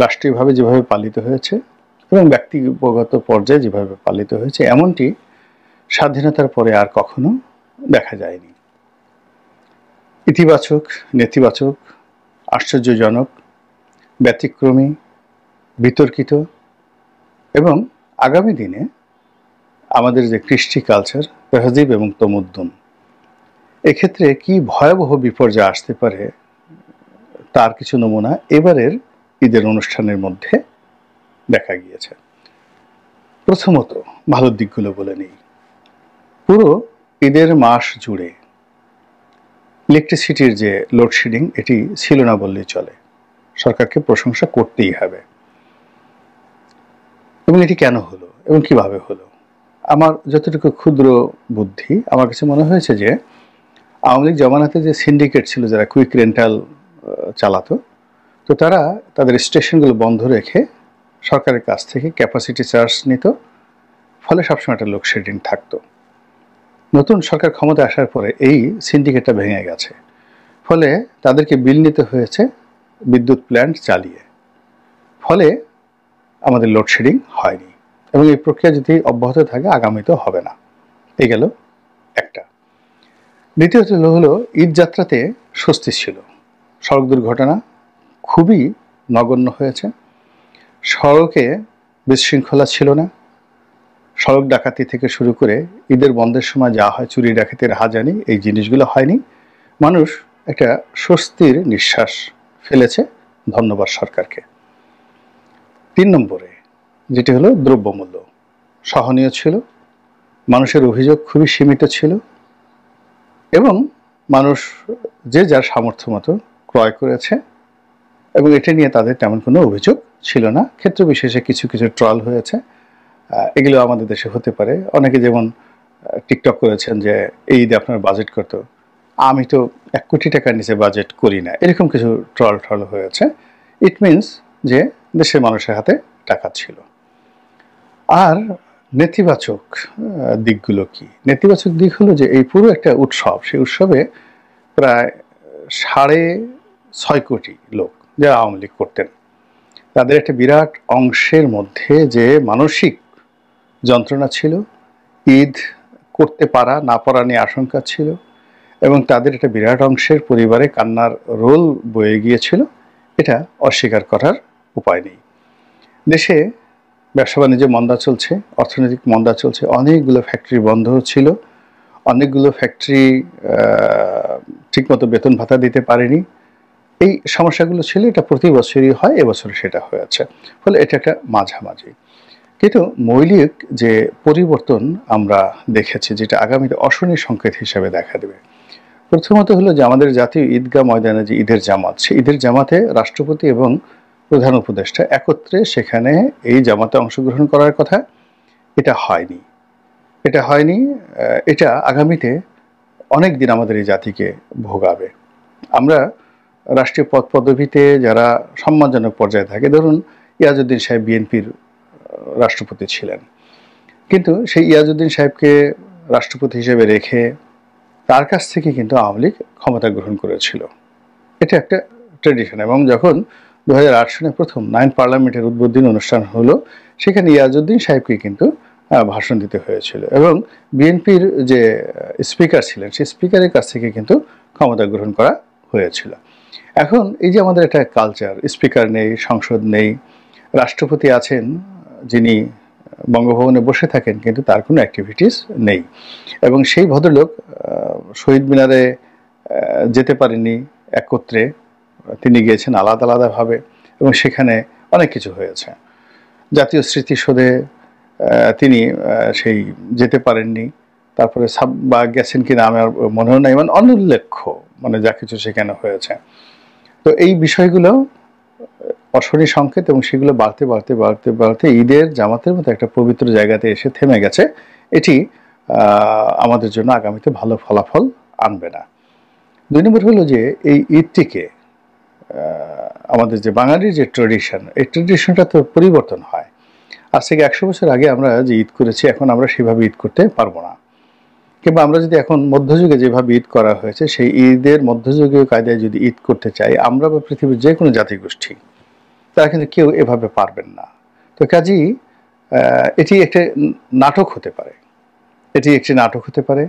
রাষ্ট্রীয়ভাবে যেভাবে পালিত হয়েছে এবং ব্যক্তিগত পর্যায়ে যেভাবে পালিত হয়েছে, এমনটি স্বাধীনতার পরে আর কখনো দেখা যায়নি। ইতিবাচক, নেতিবাচক, আশ্চর্যজনক, ব্যতিক্রমী, বিতর্কিত এবং আগামী দিনে আমাদের যে কৃষ্টি কালচার, তেহজিব এবং তমুদ্দুন, এক্ষেত্রে কি ভয়াবহ বিপর্যয় আসতে পারে তার কিছু নমুনা এবারের ঈদের অনুষ্ঠানের মধ্যে দেখা গিয়েছে। প্রথমত ভালো দিকগুলো বলে নিই। পুরো ঈদের মাস জুড়ে ইলেকট্রিসিটির যে লোডশেডিং, এটি ছিল না বললেই চলে। সরকারকে প্রশংসা করতেই হবে। এবং এটি কেন হলো এবং কিভাবে হলো, আমার যতটুকু ক্ষুদ্র বুদ্ধি, আমার কাছে মনে হয়েছে যে আওয়ামী লীগ জমানাতে যে সিন্ডিকেট ছিল যারা কুইক রেন্টাল চালাতো, তো তারা তাদের স্টেশনগুলো বন্ধ রেখে সরকারের কাছ থেকে ক্যাপাসিটি চার্জ নিত, ফলে সবসময় একটা লোডশেডিং থাকতো। নতুন সরকার ক্ষমতায় আসার পরে এই সিন্ডিকেটটা ভেঙে গেছে, ফলে তাদেরকে বিল নিতে হয়েছে বিদ্যুৎ প্ল্যান্ট চালিয়ে, ফলে আমাদের লোডশেডিং হয়নি এবং এই প্রক্রিয়া যদি অব্যাহত থাকে আগামীতেও হবে না। এই গেল একটা। দ্বিতীয়ত হলো ঈদ যাত্রাতে স্বস্তি ছিল। সড়ক দুর্ঘটনা খুবই নগণ্য হয়েছে, সড়কে বিশৃঙ্খলা ছিল না, সড়ক ডাকাতি থেকে শুরু করে ঈদের বন্ধের সময় যা হয় চুরি ডাকাতির হাজানি, এই জিনিসগুলো হয়নি। মানুষ একটা স্বস্তির নিঃশ্বাস ফেলেছে, ধন্যবাদ সরকারকে। 3 নম্বরে যেটি হলো দ্রব্যমূল্য সহনীয় ছিল, মানুষের অভিযোগ খুবই সীমিত ছিল এবং মানুষ যে যার সামর্থ্য মতো ক্রয় করেছে এবং এটা নিয়ে তাদের তেমন কোনো অভিযোগ ছিল না। ক্ষেত্র বিশেষে কিছু কিছু ট্রল হয়েছে, এগুলো আমাদের দেশে হতে পারে। অনেকে যেমন টিকটক করেছেন যে এই ঈদে আপনার বাজেট কত, আমি তো 1 কোটি টাকার নিচে বাজেট করি না, এরকম কিছু ট্রল হয়েছে। ইট মিনস যে দেশের মানুষের হাতে টাকা ছিল। আর নেতিবাচক দিকগুলো কি? নেতিবাচক দিক হলো যে এই পুরো একটা উৎসব, সেই উৎসবে প্রায় 6.5 কোটি লোক যারা আওয়ামী লীগ করতেন, তাদের একটা বিরাট অংশের মধ্যে যে মানসিক যন্ত্রণা ছিল, ঈদ করতে পারা না পারা নিয়ে আশঙ্কা ছিল এবং তাদের একটা বিরাট অংশের পরিবারে কান্নার রোল বয়ে গিয়েছিল, এটা অস্বীকার করার উপায় নেই। দেশে ব্যবসা বাণিজ্য মন্দা চলছে, অর্থনৈতিক মন্দা চলছে, অনেকগুলো ফ্যাক্টরি বন্ধ ছিল, অনেকগুলো ফ্যাক্টরি ঠিকমতো বেতন ভাতা দিতে পারেনি। এই সমস্যাগুলো ছিল, এটা প্রতি বছরই হয়, এবছর সেটা হয়েছে, ফলে এটা একটা মাঝামাঝি। কিন্তু মৌলিক যে পরিবর্তন আমরা দেখেছি, যেটা আগামীতে অশনি সংকেত হিসেবে দেখা দেবে, প্রথমত হলো যে আমাদের জাতীয় ঈদগাহ ময়দানে যে ঈদের জামাত, সেই ঈদের জামাতে রাষ্ট্রপতি এবং প্রধান উপদেষ্টা একত্রে সেখানে এই জামাতে অংশগ্রহণ করার কথা, এটা হয়নি। এটা আগামীতে অনেক দিন আমাদের এই জাতিকে ভোগাবে। আমরা রাষ্ট্রীয় পদ পদবিতে যারা সম্মানজনক পর্যায়ে থাকে, ধরুন ইয়াজউদ্দিন সাহেব বিএনপির রাষ্ট্রপতি ছিলেন, কিন্তু সেই ইয়াজউদ্দিন সাহেবকে রাষ্ট্রপতি হিসেবে রেখে তার কাছ থেকে কিন্তু আওয়ামী লীগ ক্ষমতা গ্রহণ করেছিল, এটা একটা ট্রেডিশন। এবং যখন 2008 সনে প্রথম 9 পার্লামেন্টের উদ্বোধনী অনুষ্ঠান হলো, সেখানে ইয়াজউদ্দিন সাহেবকে কিন্তু ভাষণ দিতে হয়েছিল এবং বিএনপির যে স্পিকার ছিলেন সেই স্পিকারের কাছ থেকে কিন্তু ক্ষমতা গ্রহণ করা হয়েছিল। এখন এই যে আমাদের একটা কালচার, স্পিকার নেই, সংসদ নেই, রাষ্ট্রপতি আছেন যিনি বঙ্গভবনে বসে থাকেন কিন্তু তার কোনো অ্যাক্টিভিটিস নেই, এবং সেই ভদ্রলোক শহীদ মিনারে যেতে পারেননি একত্রে, তিনি গিয়েছেন আলাদা আলাদাভাবে এবং সেখানে অনেক কিছু হয়েছে। জাতীয় স্মৃতিসৌধে তিনি সেই যেতে পারেননি, তারপরে বা গেছেন কিনা আমার মনেও নাই, মানে অনুল্লেখ্য, মানে যা কিছু সেখানে হয়েছে। তো এই বিষয়গুলো অশনি সংকেত এবং সেগুলো বাড়তে বাড়তে বাড়তে বাড়তে ঈদের জামাতের মতো একটা পবিত্র জায়গাতে এসে থেমে গেছে। এটি আমাদের জন্য আগামীতে ভালো ফলাফল আনবে না। 2 নম্বর হলো যে এই ঈদটিকে আমাদের যে বাঙালির যে ট্র্যাডিশন, এই ট্র্যাডিশনটা তো পরিবর্তন হয়। আজ থেকে 100 বছর আগে আমরা যে ঈদ করেছি, এখন আমরা সেভাবে ঈদ করতে পারবো না। কিংবা আমরা যদি এখন মধ্যযুগে যেভাবে ঈদ করা হয়েছে, সেই ঈদের মধ্যযুগীয় কায়দায় যদি ঈদ করতে চাই আমরা বা পৃথিবীর যে কোনো জাতিগোষ্ঠী, তারা কিন্তু কেউ এভাবে পারবেন না। তো কাজেই এটি একটা নাটক হতে পারে, এটি একটি নাটক হতে পারে,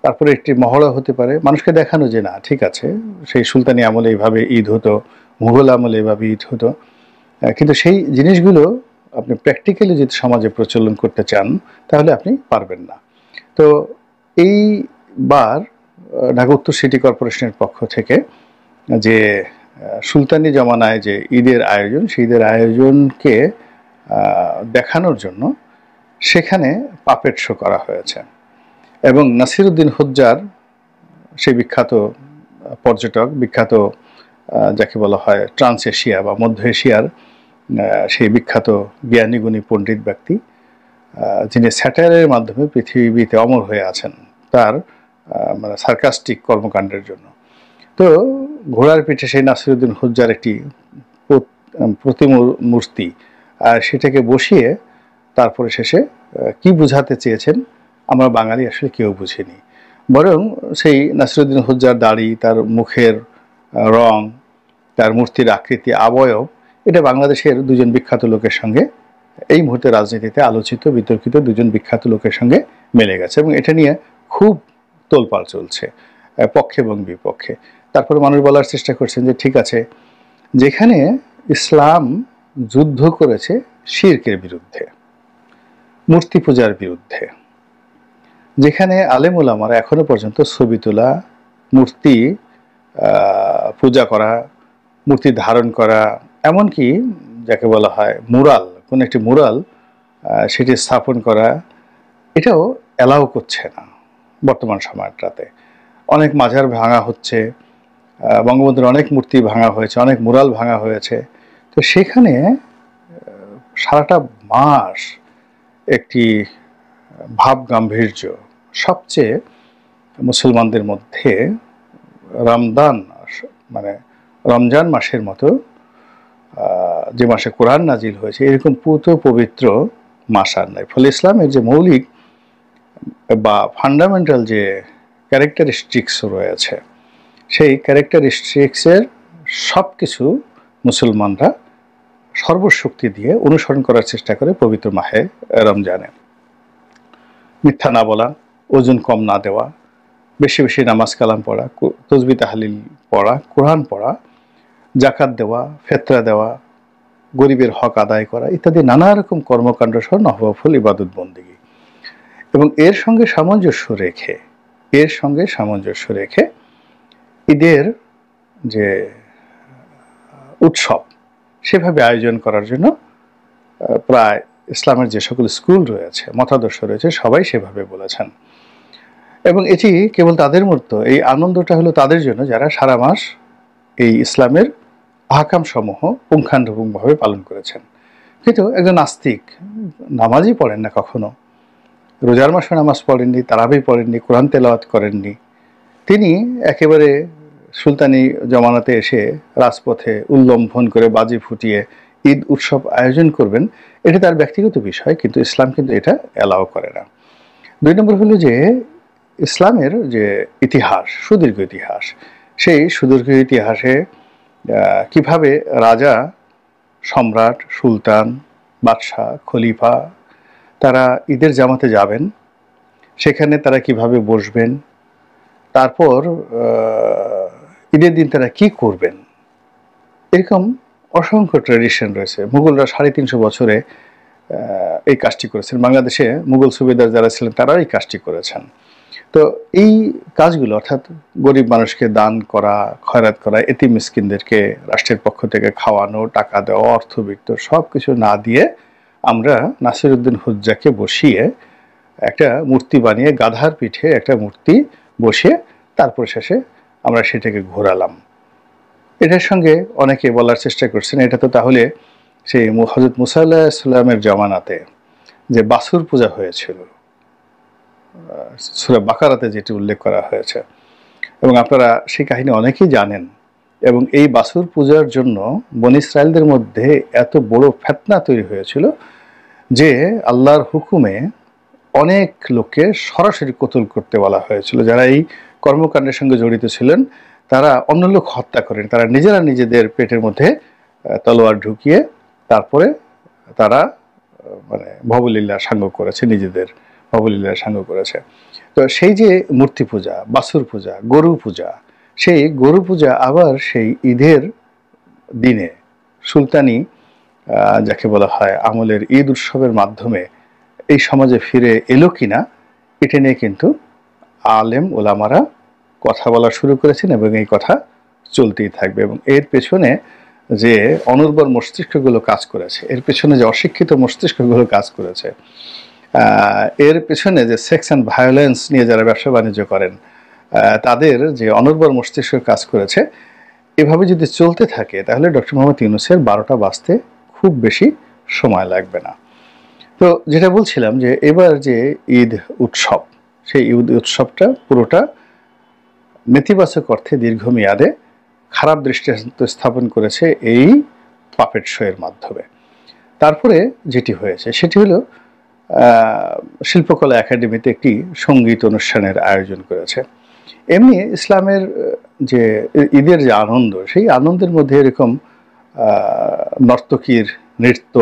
তারপরে একটি মহড়া হতে পারে, মানুষকে দেখানো যে না ঠিক আছে সেই সুলতানি আমলে এইভাবে ঈদ হতো, মুঘল আমলে এইভাবে ঈদ হতো। কিন্তু সেই জিনিসগুলো আপনি প্র্যাকটিক্যালি যদি সমাজে প্রচলন করতে চান তাহলে আপনি পারবেন না। তো এইবার ঢাকা উত্তর সিটি কর্পোরেশনের পক্ষ থেকে যে সুলতানি জমানায় যে ঈদের আয়োজন, সেই ঈদের আয়োজনকে দেখানোর জন্য সেখানে পাপেট শো করা হয়েছে এবং নাসিরউদ্দিন হুজ্জার সেই বিখ্যাত পর্যটক, বিখ্যাত যাকে বলা হয় ট্রান্স এশিয়া বা মধ্য এশিয়ার সেই বিখ্যাত জ্ঞানীগুণী পণ্ডিত ব্যক্তি, যিনি স্যাটায়ারের মাধ্যমে পৃথিবীতে অমর হয়ে আছেন তার মানে সার্কাস্টিক কর্মকাণ্ডের জন্য। তো ঘোড়ার পিঠে সেই নাসিরউদ্দিন হুজ্জার একটি প্রতিমূর্তি, আর সেটাকে বসিয়ে তারপরে শেষে কি বুঝাতে চেয়েছেন আমরা বাঙালি আসলে কেউ বুঝিনি। বরং সেই নাসিরউদ্দিন হুজ্জার দাড়ি, তার মুখের রং, তার মূর্তির আকৃতি, অবয়ব, এটা বাংলাদেশের দুজন বিখ্যাত লোকের সঙ্গে এই মুহূর্তে রাজনীতিতে আলোচিত বিতর্কিত দুজন বিখ্যাত লোকের সঙ্গে মিলে গেছে এবং এটা নিয়ে খুব তোলপাড় চলছে পক্ষে এবং বিপক্ষে। তারপরে মানুষ বলার চেষ্টা করছেন যে ঠিক আছে, যেখানে ইসলাম যুদ্ধ করেছে শিরকের বিরুদ্ধে, মূর্তি পূজার বিরুদ্ধে, যেখানে আলেম ওলামারা এখনো পর্যন্ত ছবি তোলা, মূর্তি পূজা করা, মূর্তি ধারণ করা, এমনকি যাকে বলা হয় মুরাল, কোনো একটি মুরাল সেটি স্থাপন করা, এটাও অ্যালাউ করছে না বর্তমান সময়টাতে। অনেক মাজার ভাঙা হচ্ছে, বঙ্গবন্ধুর অনেক মূর্তি ভাঙা হয়েছে, অনেক মুরাল ভাঙা হয়েছে। তো সেখানে সারাটা মাস একটি ভাব গাম্ভীর্য, সবচেয়ে মুসলমানদের মধ্যে রমজান মানে রমজান মাসের মতো যে মাসে কোরআন নাজিল হয়েছে এরকম পুত পবিত্র মাস আর নাই। ফলে ইসলামের যে মৌলিক বা ফান্ডামেন্টাল যে ক্যারেক্টারিস্টিক্স রয়েছে সেই ক্যারেক্টারিস্টিক্সের সব কিছু মুসলমানরা সর্বশক্তি দিয়ে অনুসরণ করার চেষ্টা করে পবিত্র মাহে রমজানে। মিথ্যা না বলা, ওজন কম না দেওয়া, বেশি বেশি নামাজ কালাম পড়া, তসবিহ তাহলিল পড়া, কোরআন পড়া, জাকাত দেওয়া, ফেতরা দেওয়া, গরিবের হক আদায় করা ইত্যাদি নানা রকম কর্মকাণ্ড সহ নফল ইবাদত বন্দেগী। এবং এর সঙ্গে সামঞ্জস্য রেখে ঈদের যে উৎসব সেভাবে আয়োজন করার জন্য প্রায় ইসলামের যে সকল স্কুল রয়েছে, মতাদর্শ রয়েছে, সবাই সেভাবে বলেছেন। এবং এটি কেবল তাদের মতো, এই আনন্দটা হলো তাদের জন্য যারা সারা মাস এই ইসলামের আহকাম সমূহ পুঙ্খানুপুঙ্খভাবে পালন করেছেন। কিন্তু একজন নাস্তিক, নামাজই পড়েন না, কখনো রোজার মাসে নামাজ পড়েননি, তারাবি পড়েননি, কোরআন তেলাওয়াত করেননি, তিনি একেবারে সুলতানি জমানাতে এসে রাজপথে উল্লম্ঘন করে বাজি ফুটিয়ে ঈদ উৎসব আয়োজন করবেন, এটা তার ব্যক্তিগত বিষয়, কিন্তু ইসলাম কিন্তু এটা অ্যালাউ করে না। 2 নম্বর হলো যে ইসলামের যে ইতিহাস, সুদীর্ঘ ইতিহাস, সেই সুদীর্ঘ ইতিহাসে কিভাবে রাজা, সম্রাট, সুলতান, বাদশাহ, খলিফা তারা ঈদের জামাতে যাবেন, সেখানে তারা কিভাবে বসবেন, তারপর ঈদের দিন তারা কি করবেন, এরকম অসংখ্য ট্র্যাডিশন রয়েছে। মুঘলরা 350 বছরে এই কাজটি করেছেন। বাংলাদেশে মুঘল সুবেদার যারা ছিলেন তারাও এই কাজটি করেছেন। তো এই কাজগুলো অর্থাৎ গরিব মানুষকে দান করা, খয়রাত করা, এতিম মিসকিনদেরকে রাষ্ট্রের পক্ষ থেকে খাওয়ানো, টাকা দেওয়া, অর্থবিত্ত সব কিছু না দিয়ে আমরা নাসিরউদ্দিন হুজ্জাকে বসিয়ে একটা মূর্তি বানিয়ে, গাধার পিঠে একটা মূর্তি বসিয়ে তারপর শেষে আমরা সেটাকে ঘোরালাম। এটার সঙ্গে অনেকে বলার চেষ্টা করছেন এটা তো তাহলে সেই হযরত মুসা আলাইহিস সালামের জামানাতে যে বাছুর পূজা হয়েছিল, সূরা বাকারাতে যেটি উল্লেখ করা হয়েছে, এবং আপনারা সেই কাহিনী অনেকেই জানেন। এবং এই বাছুর পূজার জন্য বনী ইসরায়েলদের মধ্যে এত বড় ফিতনা তৈরি হয়েছিল যে আল্লাহর হুকুমে অনেক লোককে সরাসরি কতল করতে বলা হয়েছিল। যারা এই কর্মকাণ্ডের সঙ্গে জড়িত ছিলেন তারা অন্য লোক হত্যা করেন, তারা নিজেরা নিজেদের পেটের মধ্যে তলোয়ার ঢুকিয়ে তারপরে তারা মানে ভবলীলা সাঙ্গ করেছে, নিজেদের ভবলীলা সাঙ্গ করেছে। তো সেই যে মূর্তি পূজা, বাছুর পূজা, গরু পূজা, সেই গরু পূজা আবার সেই ঈদের দিনে সুলতানি যাকে বলা হয় আমলের ঈদ উৎসবের মাধ্যমে এই সমাজে ফিরে এলো কিনা এটা নিয়ে কিন্তু আলেম ওলামারা কথা বলা শুরু করেছেন এবং এই কথা চলতেই থাকবে। এবং এর পেছনে যে অনুর্বর মস্তিষ্কগুলো কাজ করেছে, এর পেছনে যে অশিক্ষিত মস্তিষ্কগুলো কাজ করেছে, এর পেছনে যে সেক্স অ্যান্ড ভায়োলেন্স নিয়ে যারা ব্যবসা বাণিজ্য করেন তাদের যে অনুর্বর মস্তিষ্ক কাজ করেছে, এভাবে যদি চলতে থাকে তাহলে ডক্টর মোহাম্মদ ইউনূসের 12টা বাজতে খুব বেশি সময় লাগবে না। তো যেটা বলছিলাম যে এবার যে ঈদ উৎসব, সেই ঈদ উৎসবটা পুরোটা নেতিবাচক অর্থে দীর্ঘমেয়াদে খারাপ দৃষ্টান্ত স্থাপন করেছে এই পাপেট শো এর মাধ্যমে। তারপরে যেটি হয়েছে সেটি হলো শিল্পকলা একাডেমিতে একটি সঙ্গীত অনুষ্ঠানের আয়োজন করেছে। এমনি ইসলামের যে ঈদের যে আনন্দ, সেই আনন্দের মধ্যে এরকম নর্তকীর নৃত্য,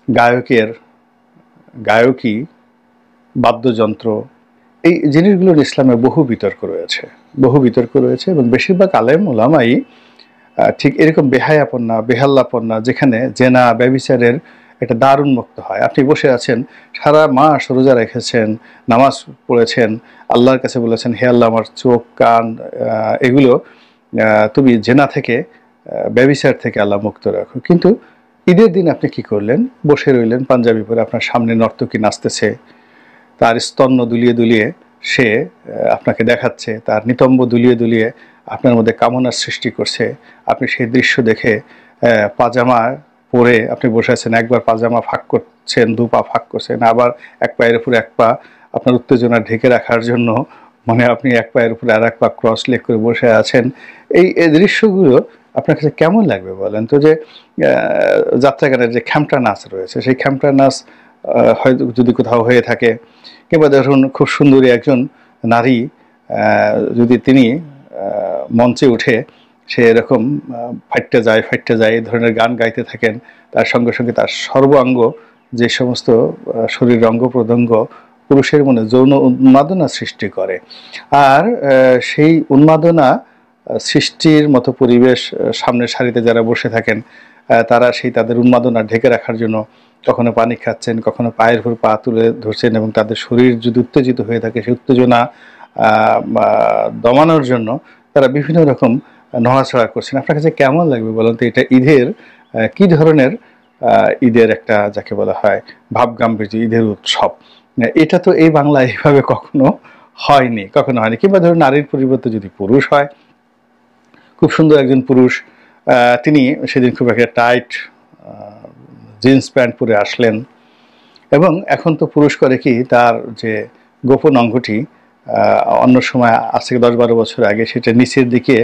গায়কের গায়কী, বাদ্যযন্ত্র, এই জিনিসগুলোর ইসলামে বহু বিতর্ক রয়েছে এবং বেশিরভাগ আলেম ওলামাই ঠিক এরকম বেহায়াপন্না, বেহাল্লাপন্না, যেখানে জেনা ব্যভিচারের একটা দারুণ উন্মুক্ত হয়। আপনি বসে আছেন, সারা মাস রোজা রেখেছেন, নামাজ পড়েছেন, আল্লাহর কাছে বলেছেন, হে আল্লাহ আমার চোখ কান এগুলো তুমি জেনা থেকে, ব্যভিচার থেকে আল্লাহ মুক্ত রাখো। কিন্তু ঈদের দিন আপনি কি করলেন? বসে রইলেন পাঞ্জাবি পরে, আপনার সামনে নর্তকী নাচতেছে, তার স্তন্য দুলিয়ে দুলিয়ে সে আপনাকে দেখাচ্ছে, তার নিতম্ব দুলিয়ে দুলিয়ে আপনার মধ্যে কামনার সৃষ্টি করছে। আপনি সেই দৃশ্য দেখে পাজামা পরে আপনি বসে আছেন, একবার পাজামা ফাঁক করছেন, 2 পা ফাঁক করছেন, আবার এক পায়ের উপরে এক পা আপনার উত্তেজনা ঢেকে রাখার জন্য মানে আপনি এক পায়ের উপরে আর এক পা ক্রস লেগ করে বসে আছেন। এই দৃশ্যগুলো আপনার কাছে কেমন লাগবে বলেন তো? যে যাত্রাগানের যে খ্যামটা নাচ রয়েছে, সেই খ্যামটা নাচ হয়তো যদি কোথাও হয়ে থাকে, কিংবা ধরুন খুব সুন্দরী একজন নারী যদি তিনি মঞ্চে উঠে সে এরকম ফাইটতে যায় এই ধরনের গান গাইতে থাকেন, তার সঙ্গে সঙ্গে তার সর্বাঙ্গ যে সমস্ত শরীর অঙ্গ প্রত্যঙ্গ পুরুষের মনে যৌন উন্মাদনা সৃষ্টি করে, আর সেই উন্মাদনা সৃষ্টির মতো পরিবেশ সামনের সারিতে যারা বসে থাকেন তারা সেই তাদের উন্মাদনা ঢেকে রাখার জন্য কখনো পানি খাচ্ছেন, কখনো পায়ের উপর পা তুলে ধরছেন, এবং তাদের শরীর যদি উত্তেজিত হয়ে থাকে সেই উত্তেজনা দমানোর জন্য তারা বিভিন্ন রকম নড়াচড়া করছেন। আপনার কাছে কেমন লাগবে বলুন তো? এটা ঈদের কি ধরনের ঈদের একটা যাকে বলা হয় ভাবগাম্ভীর্য, ঈদের উৎসব, এটা তো এই বাংলায় এইভাবে কখনো হয়নি। কিংবা ধরুন নারীর পরিবর্তে যদি পুরুষ হয়, খুব সুন্দর একজন পুরুষ, তিনি সেদিন খুব একটা টাইট জিন্স প্যান্ট পরে আসলেন, এবং এখন তো পুরুষ করে কি তার যে গোপন অঙ্গটি অন্য সময় আজ থেকে 10-12 বছর আগে সেটা নিচের দিকে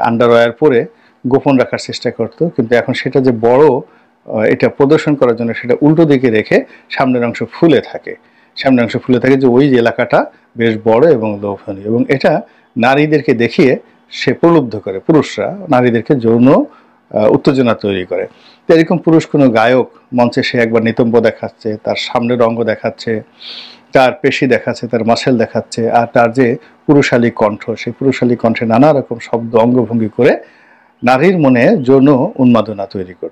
আন্ডারওয়্যার পরে গোপন রাখার চেষ্টা করতো, কিন্তু এখন সেটা যে বড় এটা প্রদর্শন করার জন্য সেটা উল্টো দিকে রেখে সামনের অংশ ফুলে থাকে, যে ওই এলাকাটা বেশ বড় এবং লোভনীয়, এবং এটা নারীদেরকে দেখিয়ে সে প্রলুব্ধ করে, পুরুষরা নারীদেরকে যৌন উত্তেজনা তৈরি করে। তো এরকম পুরুষ কোনো গায়ক মঞ্চে সে একবার নিতম্ব দেখাচ্ছে, তার সামনের অঙ্গ দেখাচ্ছে, তার পেশি দেখাচ্ছে, তার মাসেল দেখাচ্ছে, আর তার যে পুরুষালী কণ্ঠ, সেই পুরুষালী কণ্ঠে নানা রকম শব্দ অঙ্গভঙ্গি করে নারীর মনে যৌন উন্মাদনা তৈরি করছে।